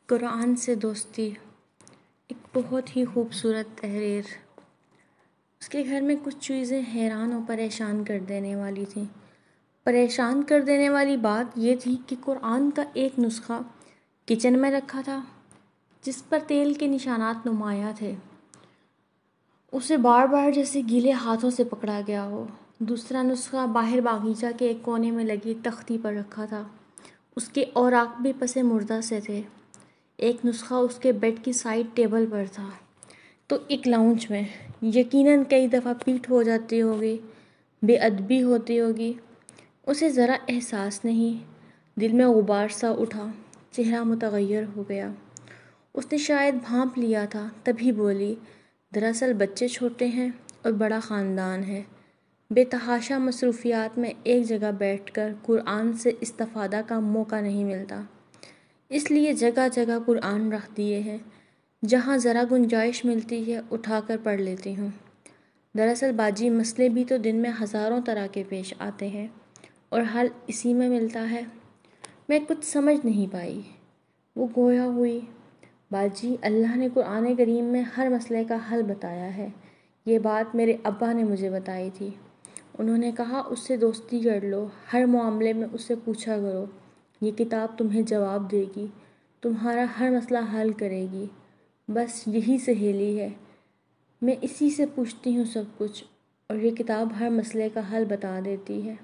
قرآن سے دوستی ایک بہت ہی خوبصورت تحریر۔ اس کے گھر میں کچھ چیزیں حیران و پریشان کر دینے والی تھیں۔ پریشان کر دینے والی بات یہ تھی کہ قرآن کا ایک نسخہ کچن میں رکھا تھا جس پر تیل کے نشانات نمایاں تھے، اسے بار بار جیسے گیلے ہاتھوں سے پکڑا گیا ہو۔ دوسرا نسخہ باہر باغیچہ کے ایک کونے میں لگی تختی پر رکھا تھا، اس کے اوراق بھی پس مردہ سے تھے۔ ایک نسخہ اس کے بیڈ کی سائیڈ ٹیبل پر تھا تو ایک لاؤنج میں۔ یقیناً کئی دفعہ پیٹھ ہو جاتی ہوگی، بے ادبی ہوتی ہوگی، اسے ذرا احساس نہیں۔ دل میں غبار سا اٹھا، چہرہ متغیر ہو گیا۔ اس نے شاید بھانپ لیا تھا، تبھی بولی، دراصل بچے چھوٹے ہیں اور بڑا خاندان ہے، بے تحاشا مصروفیات میں ایک جگہ بیٹھ کر قرآن سے استفادہ کا موقع نہیں ملتا، اس لیے جگہ جگہ قرآن رکھ دیے ہیں، جہاں ذرا گنجائش ملتی ہے اٹھا کر پڑھ لیتی ہوں۔ دراصل باجی مسئلے بھی تو دن میں ہزاروں طرح کے پیش آتے ہیں اور حل اسی میں ملتا ہے۔ میں کچھ سمجھ نہیں پائی۔ وہ گویا ہوئی، باجی اللہ نے قرآن کریم میں ہر مسئلے کا حل بتایا ہے، یہ بات میرے ابا نے مجھے بتائی تھی۔ انہوں نے کہا اس سے دوستی کر لو، ہر معاملے میں اس سے پوچھا کرو، یہ کتاب تمہیں جواب دے گی، تمہارا ہر مسئلہ حل کرے گی۔ بس یہی سہیلی ہے، میں اسی سے پوچھتی ہوں سب کچھ، اور یہ کتاب ہر مسئلے کا حل بتا دیتی ہے۔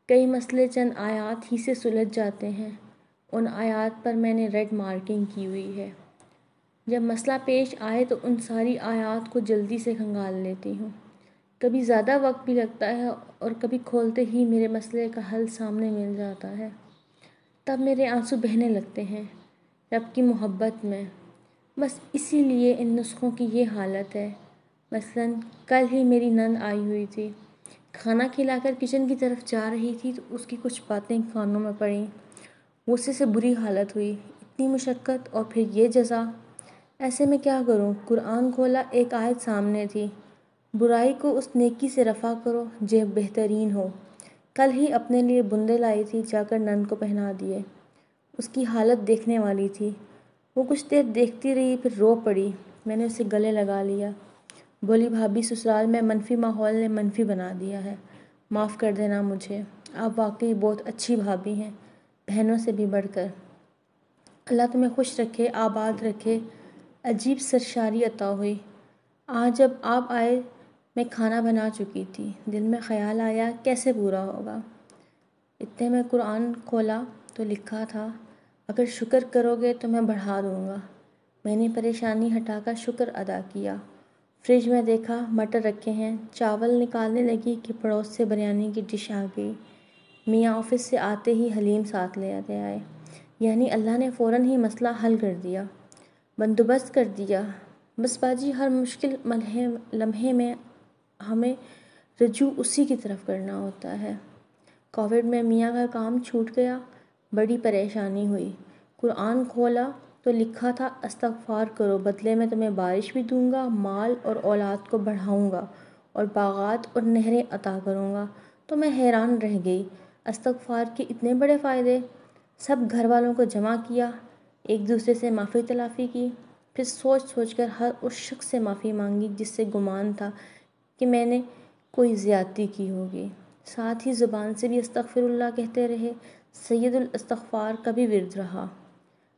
کئی مسئلے چند آیات ہی سے سلجھ جاتے ہیں، ان آیات پر میں نے ریڈ مارکنگ کی ہوئی ہے۔ جب مسئلہ پیش آئے تو ان ساری آیات کو جلدی سے کھنگال لیتی ہوں۔ کبھی زیادہ وقت بھی لگتا ہے اور کبھی کھولتے ہی میرے مسئلے کا حل سامنے مل جاتا ہے۔ تب میرے آنسو بہنے لگتے ہیں رب کی محبت میں۔ بس اسی لیے ان نسخوں کی یہ حالت ہے۔ مثلاً کل ہی میری نند آئی ہوئی تھی، کھانا کھلا کر کچن کی طرف جا رہی تھی تو اس کی کچھ باتیں کانوں میں پڑیں۔ غصے سے بری حالت ہوئی، اتنی مشقت اور پھر یہ جزا۔ ایسے میں کیا کروں؟ قرآن کھولا، ایک آیت سامنے تھی، برائی کو اس نیکی سے رفع کرو جو بہترین ہو۔ کل ہی اپنے لیے بندے لائی تھی، جا کر نند کو پہنا دیے۔ اس کی حالت دیکھنے والی تھی، وہ کچھ دیر دیکھتی رہی پھر رو پڑی۔ میں نے اسے گلے لگا لیا، بولی بھابھی سسرال میں منفی ماحول نے منفی بنا دیا ہے، معاف کر دینا مجھے، آپ واقعی بہت اچھی بھابھی ہیں، بہنوں سے بھی بڑھ کر۔ اللہ تمہیں خوش رکھے، آباد رکھے۔ عجیب سرشاری عطا ہوئی۔ آج جب آپ آئے میں کھانا بنا چکی تھی، دل میں خیال آیا کیسے پورا ہوگا۔ اتنے میں قرآن کھولا تو لکھا تھا، اگر شکر کرو گے تو میں بڑھا دوں گا۔ میں نے پریشانی ہٹا کر شکر ادا کیا۔ فریج میں دیکھا مٹر رکھے ہیں، چاول نکالنے لگی کہ پڑوس سے بریانی کی ڈش آ گئی۔ میاں آفس سے آتے ہی حلیم ساتھ لے آئے، یعنی اللہ نے فوراً ہی مسئلہ حل کر دیا، بندوبست کر دیا۔ بس باجی ہر مشکل لمحے میں ہمیں رجوع اسی کی طرف کرنا ہوتا ہے۔ کووڈ میں میاں کا کام چھوٹ گیا، بڑی پریشانی ہوئی۔ قرآن کھولا تو لکھا تھا استغفار کرو، بدلے میں تمہیں بارش بھی دوں گا، مال اور اولاد کو بڑھاؤں گا اور باغات اور نہریں عطا کروں گا۔ تو میں حیران رہ گئی، استغفار کے اتنے بڑے فائدے! سب گھر والوں کو جمع کیا، ایک دوسرے سے معافی تلافی کی، پھر سوچ سوچ کر ہر اس شخص سے معافی مانگی جس سے گمان تھا کہ میں نے کوئی زیادتی کی ہوگی۔ ساتھ ہی زبان سے بھی استغفر اللہ کہتے رہے۔ سید الاستغفار کا بھی ورد رہا۔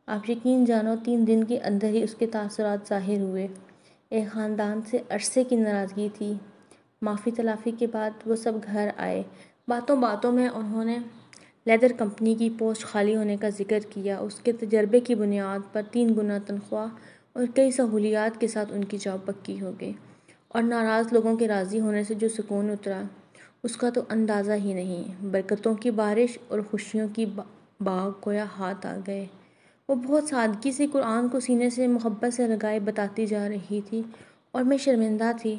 آپ یقین جانو 3 دن کے اندر ہی اس کے تاثرات ظاہر ہوئے۔ ایک خاندان سے عرصے کی ناراضگی تھی، معافی تلافی کے بعد وہ سب گھر آئے۔ باتوں باتوں میں انہوں نے لیدر کمپنی کی پوسٹ خالی ہونے کا ذکر کیا، اس کے تجربے کی بنیاد پر 3 گنا تنخواہ اور کئی سہولیات کے ساتھ ان کی جاب پکی ہو گئی، اور ناراض لوگوں کے راضی ہونے سے جو سکون اترا اس کا تو اندازہ ہی نہیں۔ برکتوں کی بارش اور خوشیوں کی باغ گویا ہاتھ آ گئے۔ وہ بہت سادگی سے قرآن کو سینے سے محبت سے لگائے بتاتی جا رہی تھی اور میں شرمندہ تھی۔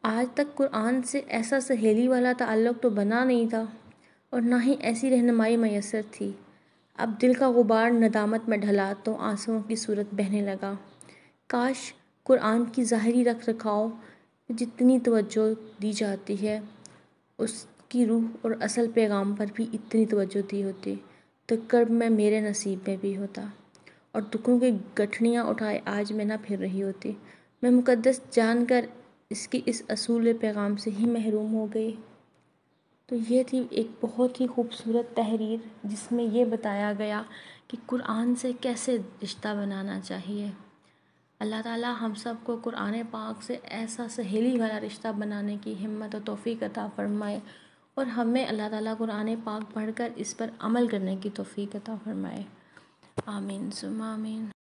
آج تک قرآن سے ایسا سہیلی والا تعلق تو بنا نہیں تھا اور نہ ہی ایسی رہنمائی میسر تھی۔ اب دل کا غبار ندامت میں ڈھلا تو آنسوؤں کی صورت بہنے لگا۔ کاش قرآن کی ظاہری رکھ رکھاؤ پہ جتنی توجہ دی جاتی ہے، اس کی روح اور اصل پیغام پر بھی اتنی توجہ دی ہوتی تو کرب میں میرے نصیب میں بھی ہوتا۔ اور دکھوں کی گٹھڑیاں اٹھائے آج میں نہ پھر رہی ہوتی، میں مقدس جان کر اس کی اس اصول پیغام سے ہی محروم ہو گئی۔ تو یہ تھی ایک بہت ہی خوبصورت تحریر جس میں یہ بتایا گیا کہ قرآن سے کیسے رشتہ بنانا چاہیے۔ اللہ تعالیٰ ہم سب کو قرآن پاک سے ایسا سہیلی والا رشتہ بنانے کی ہمت و توفیق عطا فرمائے، اور ہمیں اللہ تعالیٰ قرآن پاک پڑھ کر اس پر عمل کرنے کی توفیق عطا فرمائے۔ آمین ثم آمین۔